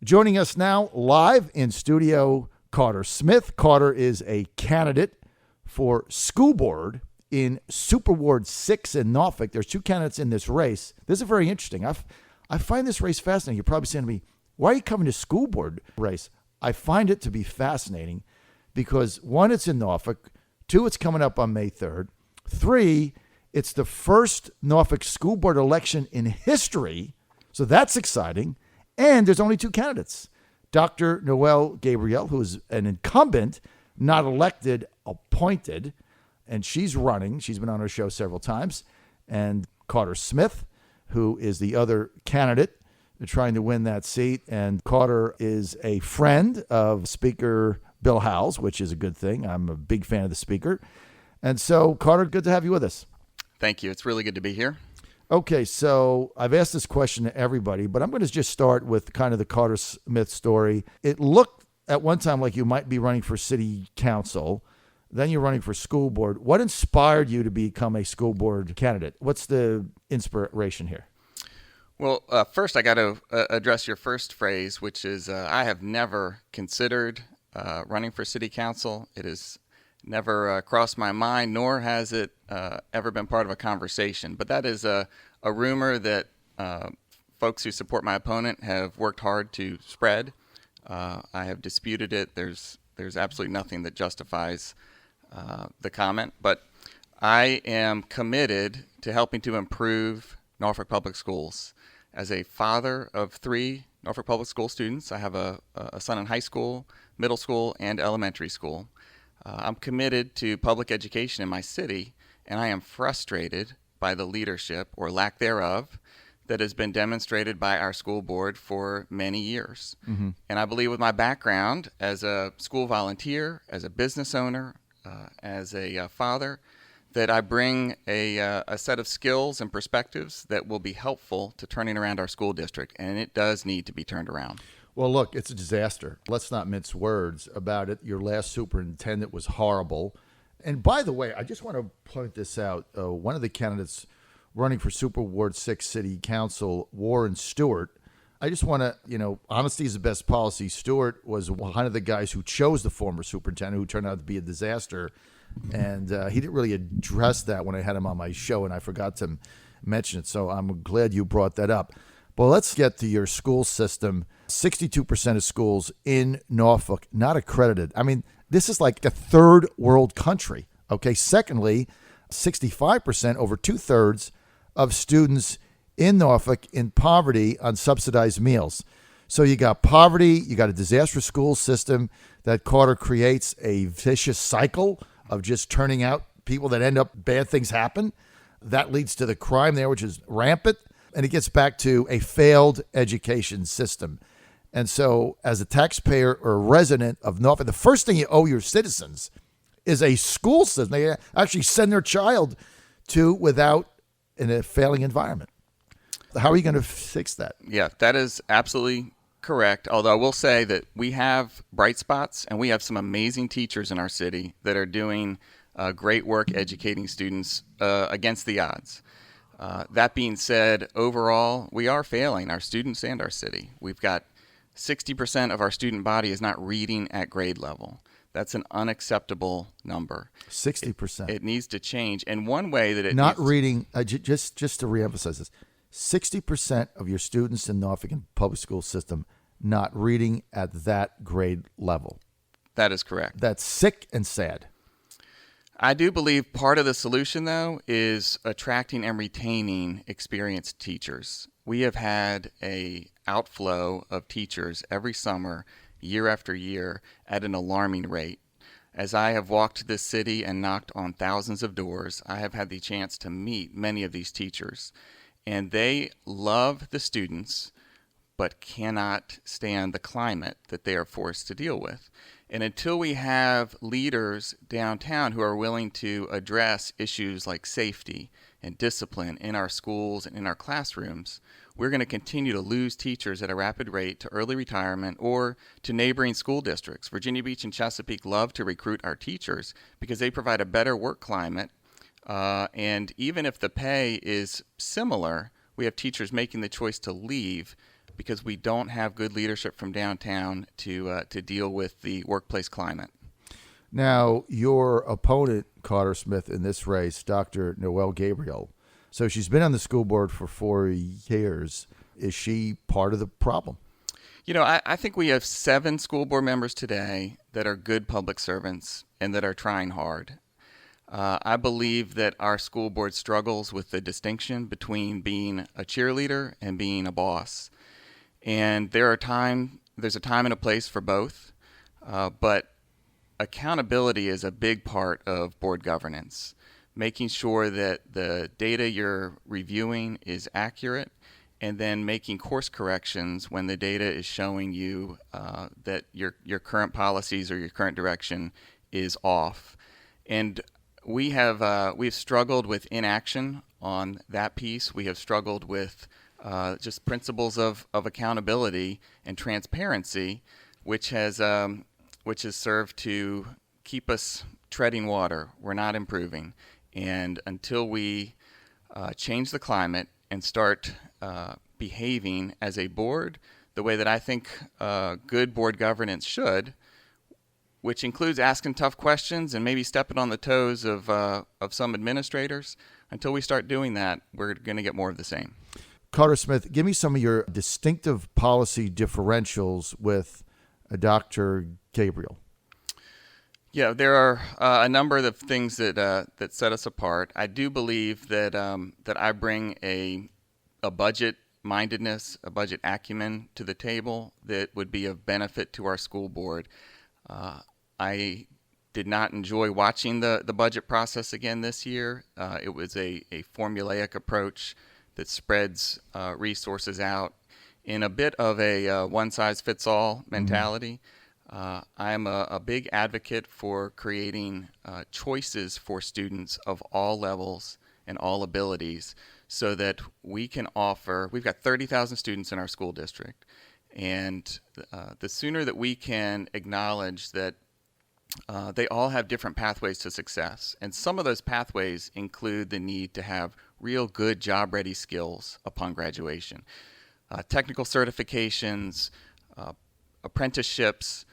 Joining us now live in studio, Carter Smith. Carter is a candidate for school board in Super Ward 6 in Norfolk. There's two candidates in this race. This is very interesting. I find this race fascinating. You're probably saying to me, why are you coming to school board race? I find it to be fascinating because, one, it's in Norfolk. Two, it's coming up on May 3rd. Three, it's the first Norfolk school board election in history, so that's exciting. And there's only two candidates. Dr. Noelle Gabriel, who is an incumbent, not elected, appointed, and she's running. She's been on our show several times. And Carter Smith, who is the other candidate trying to win that seat. And Carter is a friend of Speaker Bill Howells, which is a good thing. I'm a big fan of the speaker. And so, Carter, good to have you with us. Thank you. It's really good to be here. Okay, so I've asked this question to everybody, but I'm going to just start with kind of the Carter Smith story. It looked at one time like you might be running for city council. Then you're running for school board. What inspired you to become a school board candidate? What's the inspiration here? Well, first I got to address your first phrase, which is I have never considered running for city council. It has never crossed my mind, nor has it ever been part of a conversation. But that is a rumor that folks who support my opponent have worked hard to spread. I have disputed it. There's absolutely nothing that justifies the comment. But I am committed to helping to improve Norfolk Public Schools. As a father of three Norfolk Public School students, I have a son in high school, middle school, and elementary school. I'm committed to public education in my city, and I am frustrated by the leadership, or lack thereof, that has been demonstrated by our school board for many years. Mm-hmm. And I believe with my background as a school volunteer, as a business owner, as a father, that I bring a set of skills and perspectives that will be helpful to turning around our school district, and it does need to be turned around. Well, look, it's a disaster. Let's not mince words about it. Your last superintendent was horrible. And by the way, I just want to point this out. One of the candidates running for Super Ward 6 City Council, Warren Stewart, I just want to, honesty is the best policy. Stewart was one of the guys who chose the former superintendent, who turned out to be a disaster. And he didn't really address that when I had him on my show, and I forgot to mention it. So I'm glad you brought that up. But let's get to your school system. 62% of schools in Norfolk not accredited. I mean, this is like a third world country. Okay. Secondly, 65%, over 2/3 of students in Norfolk in poverty on subsidized meals. So you got poverty, you got a disastrous school system that Carter creates a vicious cycle of just turning out people that end up bad things happen. That leads to the crime there, which is rampant. And it gets back to a failed education system. And so as a taxpayer or a resident of Norfolk, the first thing you owe your citizens is a school system they actually send their child to without in a failing environment. How are you going to fix that? Yeah, that is absolutely correct. Although I will say that we have bright spots and we have some amazing teachers in our city that are doing great work educating students against the odds. That being said, overall, we are failing our students and our city. We've got 60% of our student body is not reading at grade level. That's an unacceptable number. 60%. It needs to change. And one way that it not reading, just to reemphasize this, 60% of your students in Norfolk in public school system not reading at that grade level. That is correct. That's sick and sad. I do believe part of the solution, though, is attracting and retaining experienced teachers. We have had a outflow of teachers every summer, year after year, at an alarming rate. As I have walked this city and knocked on thousands of doors, I have had the chance to meet many of these teachers. And they love the students, but cannot stand the climate that they are forced to deal with. And until we have leaders downtown who are willing to address issues like safety and discipline in our schools and in our classrooms, we're going to continue to lose teachers at a rapid rate to early retirement or to neighboring school districts. Virginia Beach and Chesapeake love to recruit our teachers because they provide a better work climate. And even if the pay is similar, we have teachers making the choice to leave because we don't have good leadership from downtown to deal with the workplace climate. Now, your opponent, Carter Smith, in this race, Dr. Noelle Gabriel, so she's been on the school board for 4 years. Is she part of the problem? You know, I think we have 7 school board members today that are good public servants and that are trying hard. I believe that our school board struggles with the distinction between being a cheerleader and being a boss. And there's a time and a place for both, but accountability is a big part of board governance, making sure that the data you're reviewing is accurate, and then making course corrections when the data is showing you that your current policies or your current direction is off. And we've struggled with inaction on that piece. We have struggled with just principles of accountability and transparency, which has served to keep us treading water. We're not improving. And until we change the climate and start behaving as a board the way that I think good board governance should, which includes asking tough questions and maybe stepping on the toes of some administrators, until we start doing that, we're going to get more of the same. Carter Smith, give me some of your distinctive policy differentials with Dr. Gabriel. Yeah, there are a number of things that set us apart. I do believe that I bring a budget mindedness, a budget acumen to the table that would be of benefit to our school board. I did not enjoy watching the budget process again this year. It was a formulaic approach that spreads resources out in a bit of a one-size-fits-all mentality. I'm a big advocate for creating choices for students of all levels and all abilities, so that we can offer, we've got 30,000 students in our school district, and the sooner that we can acknowledge that they all have different pathways to success, and some of those pathways include the need to have real good job-ready skills upon graduation. Technical certifications, apprenticeships,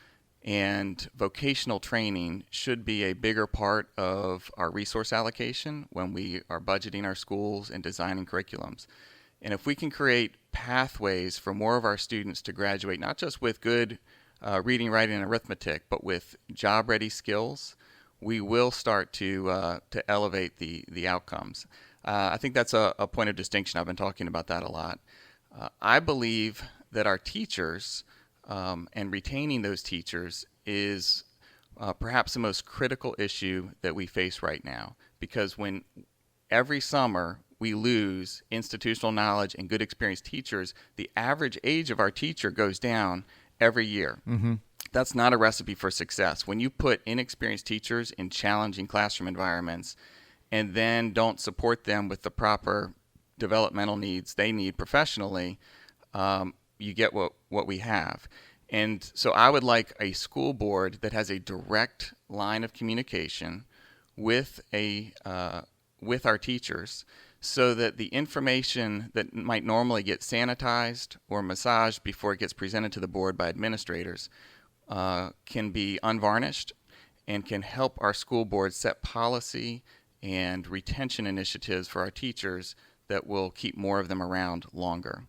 and vocational training should be a bigger part of our resource allocation when we are budgeting our schools and designing curriculums. And if we can create pathways for more of our students to graduate, not just with good reading, writing, and arithmetic, but with job-ready skills, we will start to elevate the outcomes. I think that's a point of distinction. I've been talking about that a lot. I believe that our teachers and retaining those teachers is perhaps the most critical issue that we face right now, because when every summer we lose institutional knowledge and good experienced teachers, the average age of our teacher goes down every year. Mm-hmm. That's not a recipe for success. When you put inexperienced teachers in challenging classroom environments and then don't support them with the proper developmental needs they need professionally, you get what we have. And so I would like a school board that has a direct line of communication with our teachers, so that the information that might normally get sanitized or massaged before it gets presented to the board by administrators can be unvarnished and can help our school board set policy and retention initiatives for our teachers that will keep more of them around longer.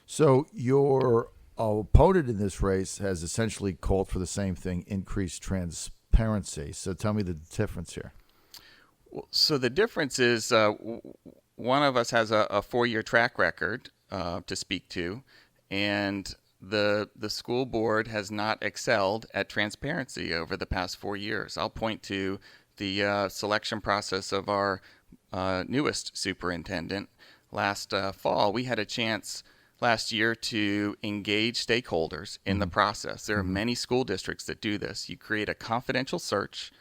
So your opponent in this race has essentially called for the same thing, increased transparency. So tell me the difference here. So the difference is one of us has a 4-year track record to speak to, and the school board has not excelled at transparency over the past 4 years. I'll point to the selection process of our newest superintendent. Last fall, we had a chance last year to engage stakeholders in the process. There are many school districts that do this. You create a confidential search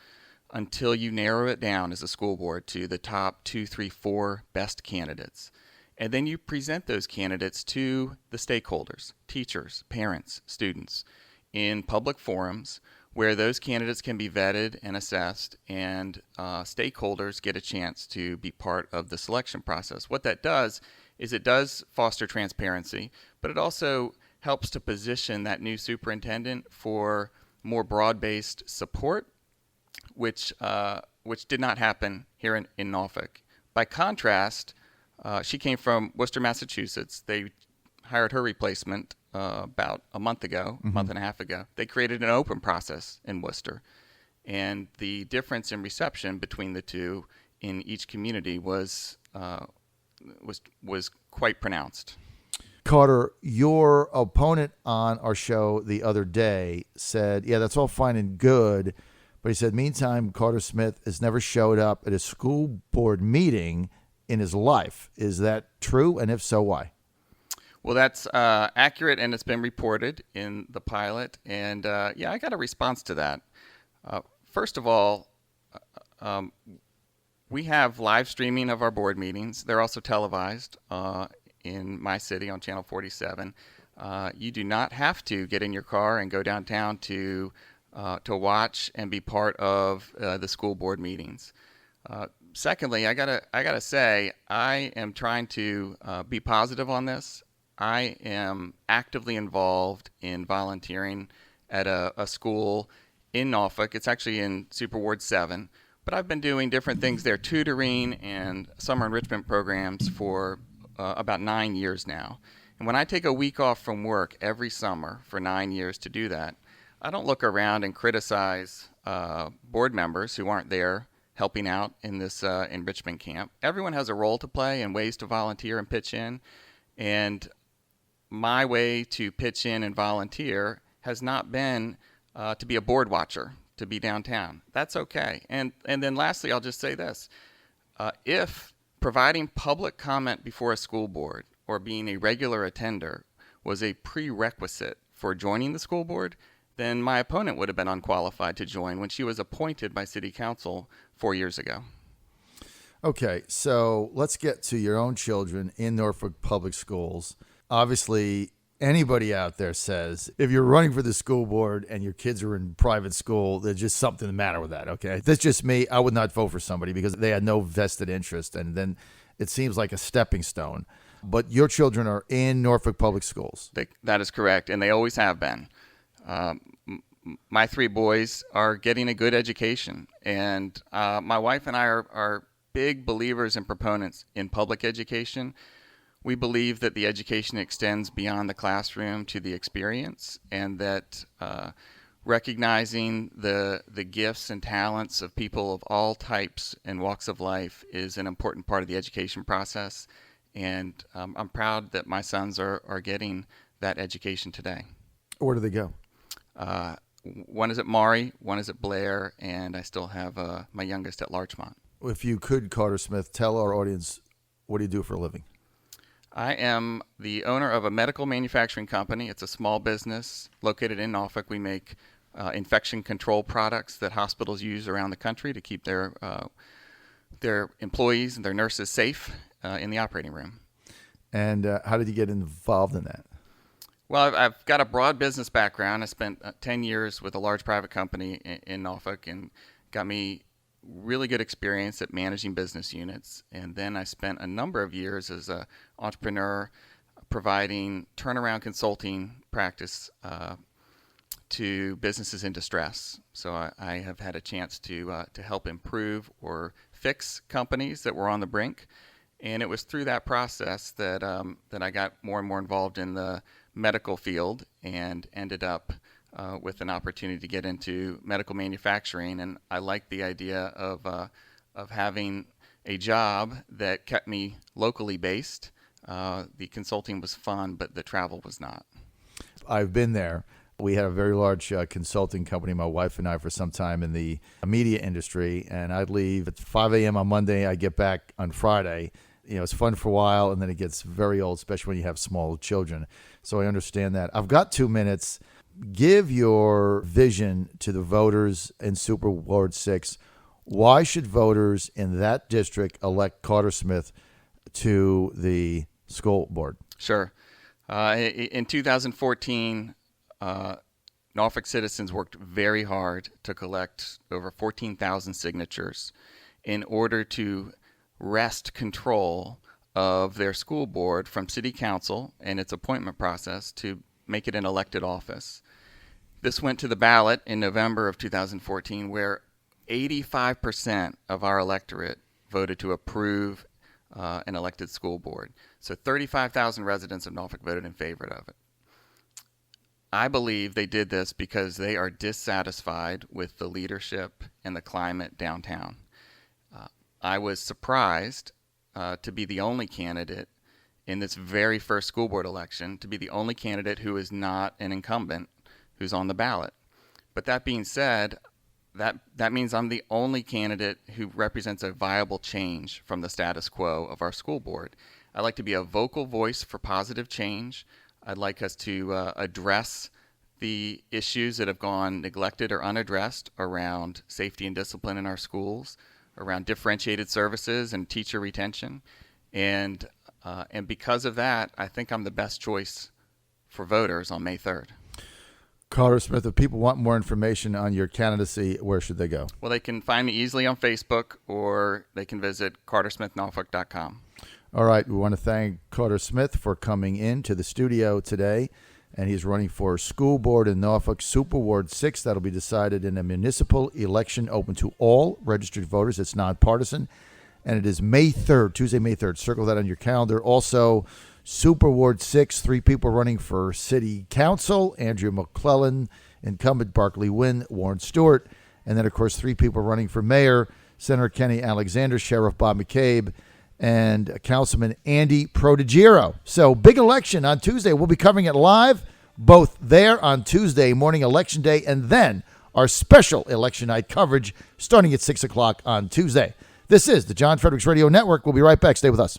until you narrow it down as a school board to the top 2, 3, 4 best candidates. And then you present those candidates to the stakeholders, teachers, parents, students, in public forums where those candidates can be vetted and assessed, and stakeholders get a chance to be part of the selection process. What that does is it does foster transparency, but it also helps to position that new superintendent for more broad-based support, which did not happen here in Norfolk. By contrast, she came from Worcester, Massachusetts. They hired her replacement about a month ago, month and a half ago. They created an open process in Worcester, and the difference in reception between the two in each community was quite pronounced. Carter, your opponent on our show the other day said, yeah, that's all fine and good. But he said, meantime, Carter Smith has never showed up at a school board meeting in his life. Is that true? And if so, why? Well, that's accurate, and it's been reported in the pilot. And yeah, I got a response to that. First of all, we have live streaming of our board meetings. They're also televised in my city on Channel 47. You do not have to get in your car and go downtown to watch and be part of the school board meetings. Secondly, I gotta say, I am trying to be positive on this. I am actively involved in volunteering at a school in Norfolk. It's actually in Super Ward 7, but I've been doing different things there, tutoring and summer enrichment programs for about 9 years now. And when I take a week off from work every summer for 9 years to do that, I don't look around and criticize board members who aren't there helping out in this enrichment camp. Everyone has a role to play and ways to volunteer and pitch in. And my way to pitch in and volunteer has not been to be a board watcher, to be downtown. That's okay. And then lastly, I'll just say this. If providing public comment before a school board or being a regular attender was a prerequisite for joining the school board, then my opponent would have been unqualified to join when she was appointed by City Council 4 years ago. Okay, so let's get to your own children in Norfolk Public Schools. Obviously, anybody out there says if you're running for the school board and your kids are in private school, there's just something the matter with that, okay? That's just me. I would not vote for somebody because they had no vested interest, and then it seems like a stepping stone. But your children are in Norfolk Public Schools. That is correct, and they always have been. My three boys are getting a good education, and my wife and I are big believers and proponents in public education. We believe that the education extends beyond the classroom to the experience, and that recognizing the gifts and talents of people of all types and walks of life is an important part of the education process. And I'm proud that my sons are getting that education today. Where do they go? One is at Maury, one is at Blair, and I still have my youngest at Larchmont. If you could, Carter Smith, tell our audience, what do you do for a living? I am the owner of a medical manufacturing company. It's a small business located in Norfolk. We make infection control products that hospitals use around the country to keep their employees and their nurses safe in the operating room. And how did you get involved in that? Well, I've got a broad business background. I spent 10 years with a large private company in Norfolk and got me really good experience at managing business units. And then I spent a number of years as an entrepreneur providing turnaround consulting practice to businesses in distress. So I have had a chance to help improve or fix companies that were on the brink. And it was through that process that I got more and more involved in the medical field and ended up with an opportunity to get into medical manufacturing. And I liked the idea of having a job that kept me locally based. The consulting was fun, but the travel was not. I've been there. We had a very large consulting company, my wife and I, for some time in the media industry. And I'd leave at 5 a.m. on Monday. I get back on Friday. You know, it's fun for a while, and then it gets very old, especially when you have small children. So I understand that. I've got 2 minutes. Give your vision to the voters in Super Ward 6. Why should voters in that district elect Carter Smith to the school board? Sure. In 2014, Norfolk citizens worked very hard to collect over 14,000 signatures in order to wrest control of their school board from city council and its appointment process to make it an elected office. This went to the ballot in November of 2014, where 85% of our electorate voted to approve an elected school board. So 35,000 residents of Norfolk voted in favor of it. I believe they did this because they are dissatisfied with the leadership and the climate downtown. I was surprised to be the only candidate in this very first school board election, to be the only candidate who is not an incumbent who's on the ballot. But that being said, that means I'm the only candidate who represents a viable change from the status quo of our school board. I'd like to be a vocal voice for positive change. I'd like us to address the issues that have gone neglected or unaddressed around safety and discipline in our schools, around differentiated services and teacher retention. And because of that, I think I'm the best choice for voters on May 3rd. Carter Smith, if people want more information on your candidacy, where should they go? Well, they can find me easily on Facebook, or they can visit cartersmithnorfolk.com. All right. We want to thank Carter Smith for coming in to the studio today. And he's running for school board in Norfolk, Super Ward 6. That'll be decided in a municipal election open to all registered voters. It's nonpartisan. And it is May 3rd, Tuesday, May 3rd. Circle that on your calendar. Also, Super Ward 6, 3 people running for city council: Andrew McClellan, incumbent Barkley Wynn, Warren Stewart. And then, of course, 3 people running for mayor: Senator Kenny Alexander, Sheriff Bob McCabe, and Councilman Andy Prodigiro. So, big election on Tuesday. We'll be covering it live, both there on Tuesday morning, Election Day, and then our special election night coverage starting at 6 o'clock on Tuesday. This is the John Fredericks Radio Network. We'll be right back. Stay with us.